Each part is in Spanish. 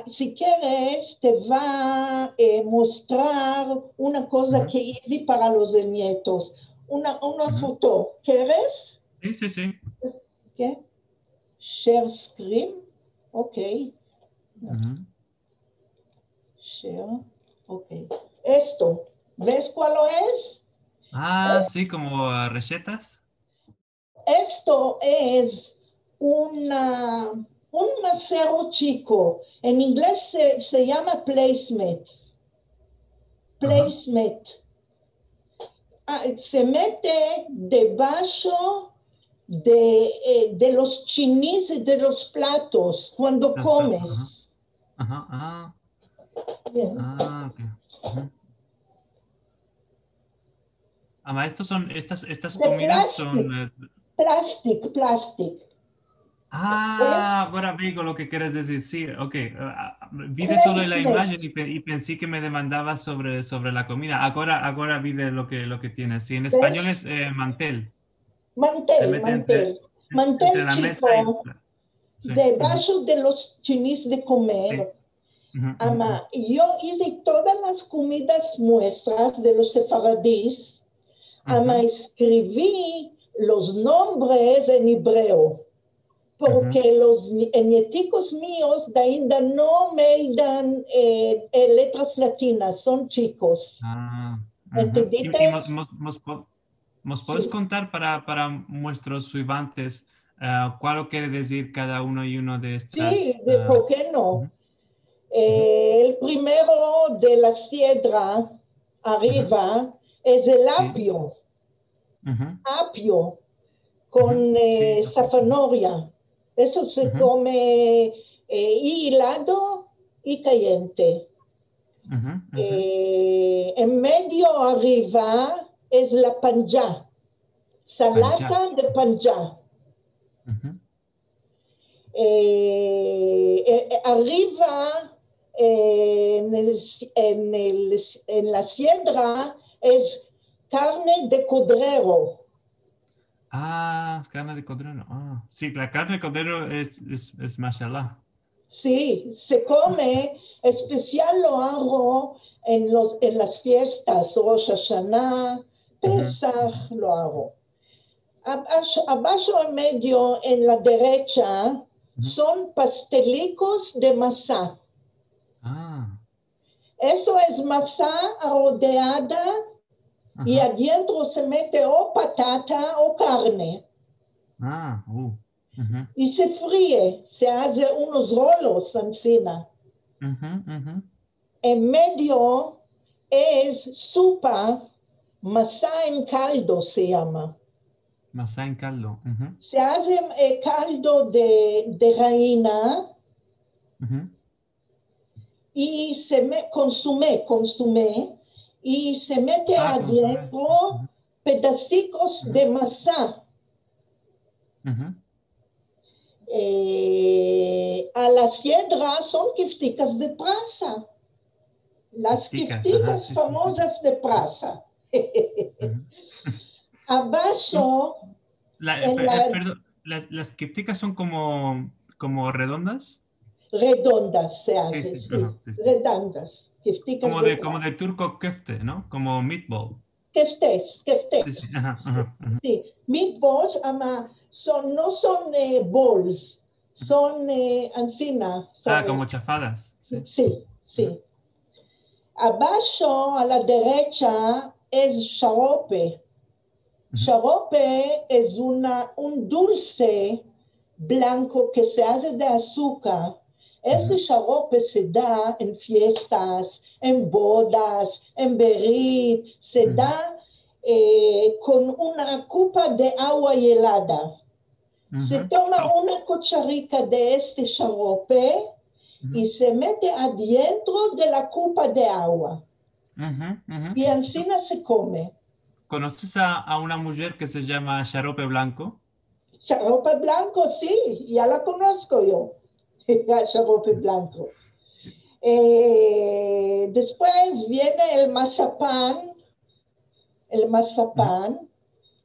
si quieres, te va a mostrar una cosa que hice para los nietos. Una foto. ¿Quieres? Sí, sí, sí. ¿Qué? Share screen. Ok. Share. Ok. Esto. ¿Ves cuál es? Ah, sí, como recetas. Esto es un macero chico. En inglés se llama placemat. Ajá. Placemat. Se mete debajo de los chinis y de los platos cuando Los platos, ajá. comes. Ajá. Ah, Bien. ah, ok. Ujú. Estas De comidas plástico, son... plástico. ¿Ves? ahora veo lo que quieres decir. Sí, ok. Vi solo la Placemat. imagen y pensé que me demandabas sobre la comida. Ahora vi de lo que tienes. Sí, en español ¿Ves? es mantel. Se Mantel, mete mantel. entre Mantel la mesa y... chico, Sí. Ujú. debajo de los chinis de Sí. comer. Ujú, ujú, ujú. Ama, yo hice todas las comidas muestras de los sefaradíes. Ama, Ujú, escribí los nombres en hebreo, ujú. porque los nieticos míos de ainda no me dan letras latinas, son chicos. Ah, ujú. ¿Entendiste? ¿Nos puedes Sí. contar para nuestros suivantes cuál quiere decir cada uno y uno de Sí, estas? ¿por qué no? Ujú, ujú, El primero de la siedra ujú. arriba es el Sí. Ujú, apio ujú. con Sí. zanahoria. Eso se Ujú, come y helado y caliente. ujú, ujú. En medio arriba es la panja, Pancha. salata de panja. Ujú. Arriba en la siedra es carne de cordero. Carne de cordero. Sí, la carne de cordero es mashallah. Sí, se come, especial lo hago en las fiestas, Rosh Hashanah, Ujú, Pesach, ujú, lo hago. Abajo en medio, en la derecha, ujú. son pastelicos de masa. Ah, Esto es masa rodeada y ajá. adentro se mete o patata o carne. Ah, ujú, Y se fríe, se hace unos rolos encima. ujú, ujú. En medio es sopa, masa en caldo se llama. Masá en caldo. Ujú, Se hace caldo de reina ujú. y consume, y se mete Consomé. adentro Ujú, pedacitos ujú, de masa. ujú. A la siedra son kifticas de prasa, las Ticas, ajá, kifticas sí, sí, sí. famosas de prasa. Ujú. Abajo, Son, en la perdón, las quipticas son como redondas. redondas se Sí, hace, sí, sí, ajá, sí, sí. redondas, kifticas de Como prasa. de turco köfte, ¿no? Como meatball. Keftes, Sí, sí, ajá, ajá, ajá. sí. Meatballs, ama, no son balls, son encina, Como ¿sabes? chafadas, sí. Sí, Ujú, sí. Abajo, a la derecha, es xarope. ujú, Xarope es un dulce blanco que se hace de azúcar. Ese ujú, xarope se da en fiestas, en bodas, en berit, se ujú, da con una copa de agua helada. Se ujú. toma Oh, una cucharita de este xarope y ujú, se mete adentro de la copa de agua. ujú, ujú. Y encima se come. ¿Conoces a una mujer que se llama Sharope Blanco? Xarope blanco, sí, ya la conozco yo, el xarope blanco. Después viene el Ujú. mazapán,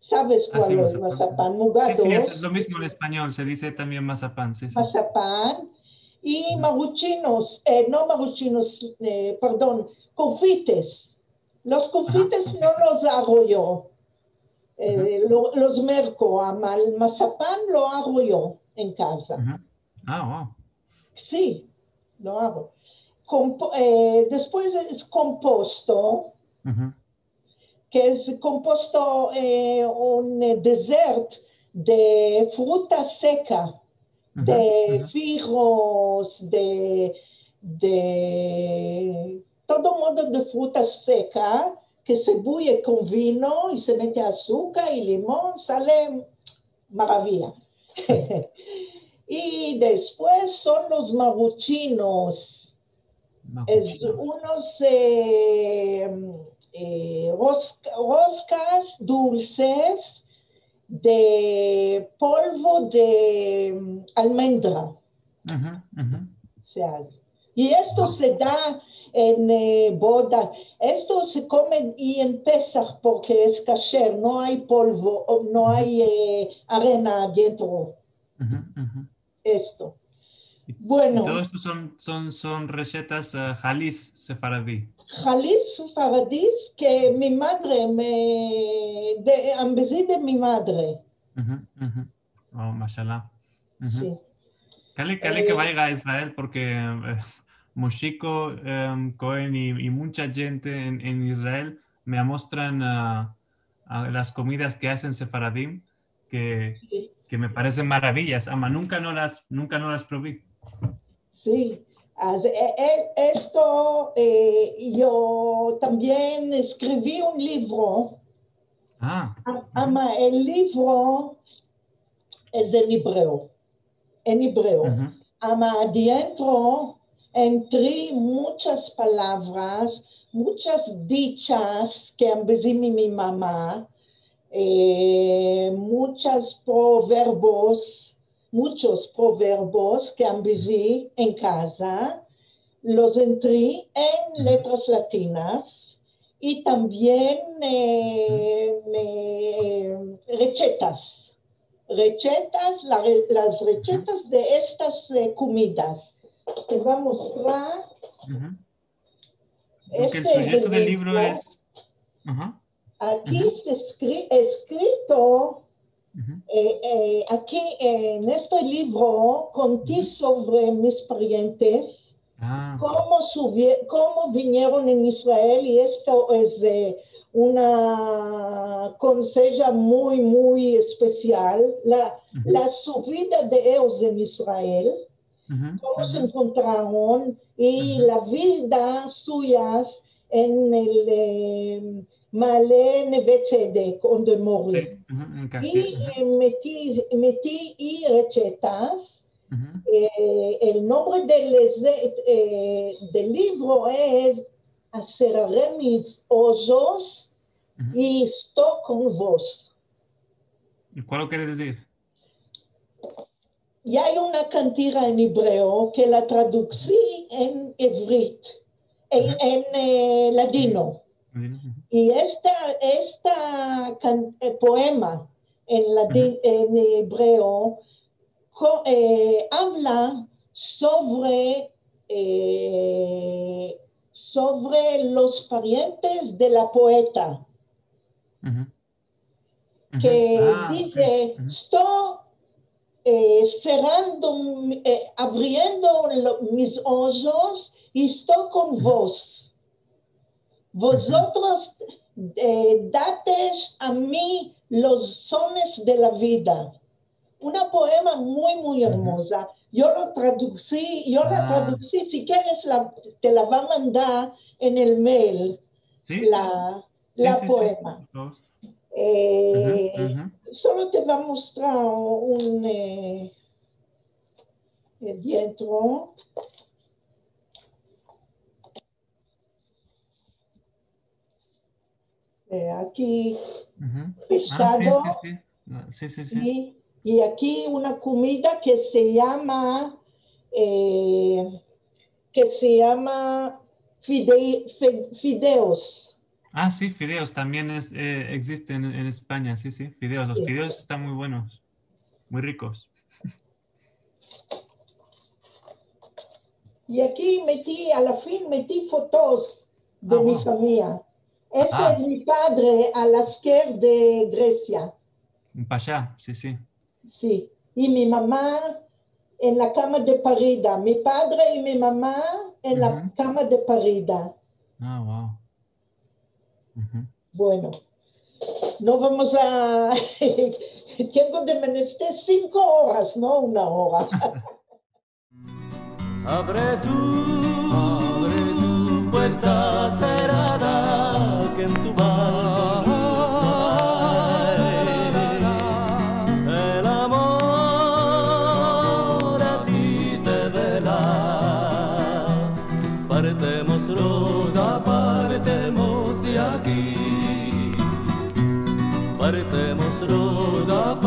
¿sabes Sí, cuál es el mazapán. Ujú. mazapán? Sí, sí, es lo Mugados, mismo en español, se dice también mazapán, sí, sí. mazapán. y maruchinos, no maruchinos, perdón, confites. Los confites no los hago yo, los merco, el mazapán lo hago yo en casa. Ah, wow. Sí, lo hago. Después es composto, que es composto un dessert de fruta seca, de figos, de todo modo de fruta seca que se bulle con vino y se mete azúcar y limón, sale maravilla. Y después son los maruchinos. Unos roscas dulces de polvo de almendra. Y esto se da en boda. Esto se come y en Pesach porque es kasher, no hay polvo, no hay arena adentro. Esto. Bueno. Y todo esto son recetas Halis sefaradí. Halis sefaradís que mi madre de mi madre. Oh, mashallah. Sí. Cale que vaya a Israel porque Moshiko, Cohen y mucha gente en Israel me muestran las comidas que hacen sefaradim que me parecen maravillas. Ama, nunca no las probé. Sí. Esto yo también escribí un libro. Ama, el libro es en hebreo. Ama, adentro entré muchas palabras, muchas dichas que empecé mi mamá, muchos proverbios que empecé en casa, los entré en letras latinas y también recetas. Las recetas de estas comidas. Te voy a mostrar. Porque el sujeto del libro es... Aquí está escrito, aquí en este libro conté sobre mis parientes, cómo vinieron en Israel, y esto es una conseja muy, muy especial, la subida de ellos en Israel, cómo se encontraron y la vida suyas en el Malé Neve Tzedek, donde morí. Y metí y recetas. El nombre del libro es Acerraré mis ojos y estoy con vos. ¿Y cuál lo quiere decir? Y hay una cantidad en hebreo que la traducí en hebrit, en ladino. Y esta poema en hebreo habla sobre los parientes de la poeta, que dice, estoy abriendo mis ojos y estoy con vos. Vosotros dates a mí los sones de la vida. Una poema muy, muy hermosa. Yo la traducí, si quieres te la va a mandar en el mail, la poema. Solo te va a mostrar un dentro. Aquí pescado. Sí. Y aquí una comida que se llama fideos. Sí, fideos también existen en España, sí, fideos. Los fideos están muy buenos, muy ricos. Y aquí a la fin metí fotos de mi wow. familia. Ese es mi padre a la izquierda de Grecia, Para allá, sí, sí. sí. Y mi mamá en la cama de parida. Mi padre y mi mamá en la cama de parida. Ah, wow. Bueno, no vamos a... Tengo de menester 5 horas, no 1 hora. Abre tu puerta cerrada, que en tu balcón el amor a ti te vela. Partemos, Rosa, partemos de aquí. Partemos, Rosa,